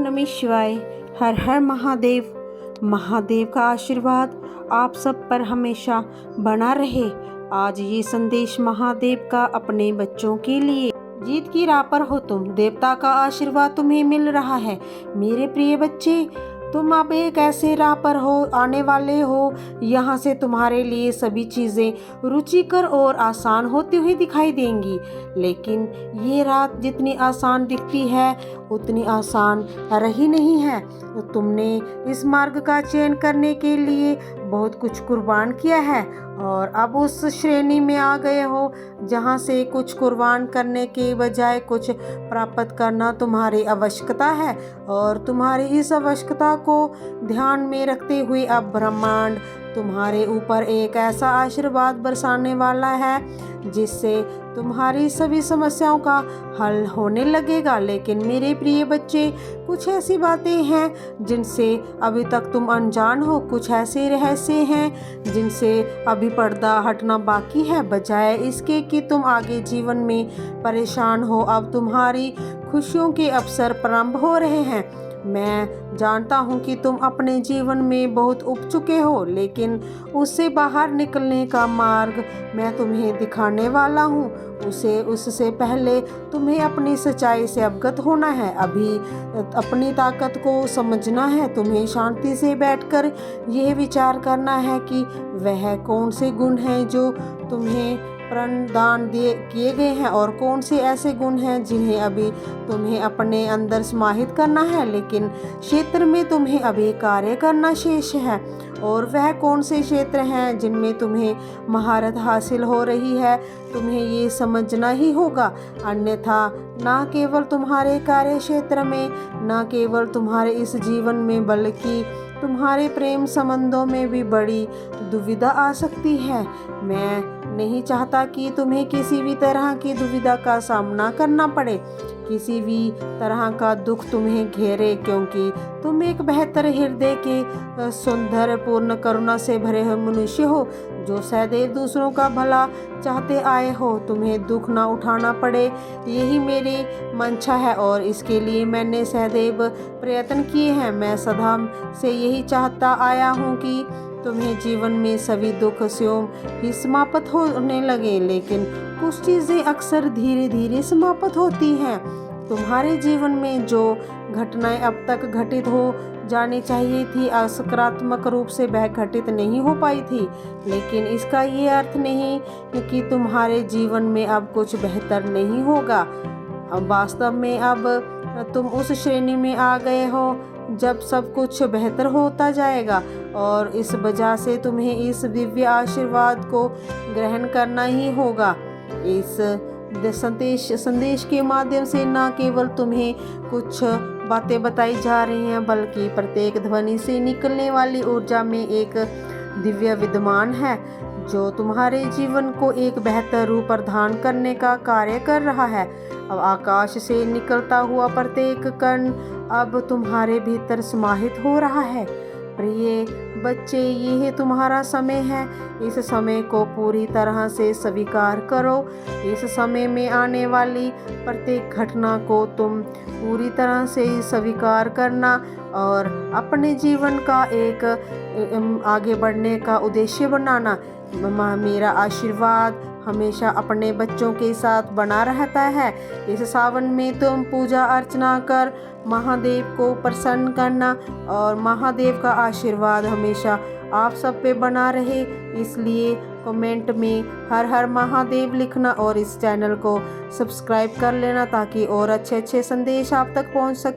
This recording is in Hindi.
नमः शिवाय। हर हर महादेव। महादेव का आशीर्वाद आप सब पर हमेशा बना रहे। आज ये संदेश महादेव का अपने बच्चों के लिए। जीत की राह पर हो तुम, देवता का आशीर्वाद तुम्हें मिल रहा है। मेरे प्रिय बच्चे, तुम अब एक ऐसे राह पर हो आने वाले हो, यहाँ से तुम्हारे लिए सभी चीज़ें रुचिकर और आसान होती हुई दिखाई देंगी। लेकिन ये रात जितनी आसान दिखती है उतनी आसान रही नहीं है। तो तुमने इस मार्ग का चयन करने के लिए बहुत कुछ कुर्बान किया है और अब उस श्रेणी में आ गए हो जहाँ से कुछ कुर्बान करने के बजाय कुछ प्राप्त करना तुम्हारी आवश्यकता है। और तुम्हारी इस आवश्यकता को ध्यान में रखते हुए अब ब्रह्मांड तुम्हारे ऊपर एक ऐसा आशीर्वाद बरसाने वाला है जिससे तुम्हारी सभी समस्याओं का हल होने लगेगा। लेकिन मेरे प्रिय बच्चे, कुछ ऐसी बातें हैं जिनसे अभी तक तुम अनजान हो, कुछ ऐसे रहस्य हैं जिनसे अभी पर्दा हटना बाकी है। बजाय इसके कि तुम आगे जीवन में परेशान हो, अब तुम्हारी खुशियों के अवसर प्रारंभ हो रहे हैं। मैं जानता हूँ कि तुम अपने जीवन में बहुत उब चुके हो, लेकिन उससे बाहर निकलने का मार्ग मैं तुम्हें दिखाने वाला हूँ। उससे पहले तुम्हें अपनी सच्चाई से अवगत होना है, अभी अपनी ताकत को समझना है। तुम्हें शांति से बैठकर यह विचार करना है कि वह कौन से गुण हैं जो तुम्हें प्रदान किए गए हैं और कौन से ऐसे गुण हैं जिन्हें अभी तुम्हें अपने अंदर समाहित करना है, लेकिन क्षेत्र में तुम्हें अभी कार्य करना शेष है। और वह कौन से क्षेत्र हैं जिनमें तुम्हें महारत हासिल हो रही है, तुम्हें ये समझना ही होगा। अन्यथा न केवल तुम्हारे कार्य क्षेत्र में, न केवल तुम्हारे इस जीवन में, बल्कि तुम्हारे प्रेम संबंधों में भी बड़ी दुविधा आ सकती है। मैं नहीं चाहता कि तुम्हें किसी भी तरह की दुविधा का सामना करना पड़े, किसी भी तरह का दुख तुम्हें घेरे, क्योंकि तुम एक बेहतर हृदय के सुंदर पूर्ण करुणा से भरे हुए मनुष्य हो जो सदैव दूसरों का भला चाहते आए हो। तुम्हें दुख ना उठाना पड़े, यही मेरी मंशा है और इसके लिए मैंने सदैव प्रयत्न किए हैं। मैं सदा से यही चाहता आया हूँ कि तुम्हें जीवन में सभी दुख स्वयं ही समाप्त होने लगे, लेकिन कुछ चीज़ें अक्सर धीरे धीरे समाप्त होती हैं। तुम्हारे जीवन में जो घटनाएं अब तक घटित हो जानी चाहिए थी, सकारात्मक रूप से वह घटित नहीं हो पाई थी, लेकिन इसका ये अर्थ नहीं कि तुम्हारे जीवन में अब कुछ बेहतर नहीं होगा। अब वास्तव में अब तुम उस श्रेणी में आ गए हो जब सब कुछ बेहतर होता जाएगा और इस वजह से तुम्हें इस दिव्य आशीर्वाद को ग्रहण करना ही होगा। इस संदेश के माध्यम से न केवल तुम्हें कुछ बातें बताई जा रही हैं, बल्कि प्रत्येक ध्वनि से निकलने वाली ऊर्जा में एक दिव्य विद्यमान है जो तुम्हारे जीवन को एक बेहतर रूप प्रदान करने का कार्य कर रहा है। अब आकाश से निकलता हुआ प्रत्येक कण अब तुम्हारे भीतर समाहित हो रहा है। प्रिय बच्चे, यह तुम्हारा समय है। इस समय को पूरी तरह से स्वीकार करो। इस समय में आने वाली प्रत्येक घटना को तुम पूरी तरह से स्वीकार करना और अपने जीवन का एक आगे बढ़ने का उद्देश्य बनाना। मेरा आशीर्वाद हमेशा अपने बच्चों के साथ बना रहता है। इस सावन में तुम पूजा अर्चना कर महादेव को प्रसन्न करना और महादेव का आशीर्वाद हमेशा आप सब पे बना रहे। इसलिए कमेंट में हर हर महादेव लिखना और इस चैनल को सब्सक्राइब कर लेना ताकि और अच्छे अच्छे संदेश आप तक पहुंच सके।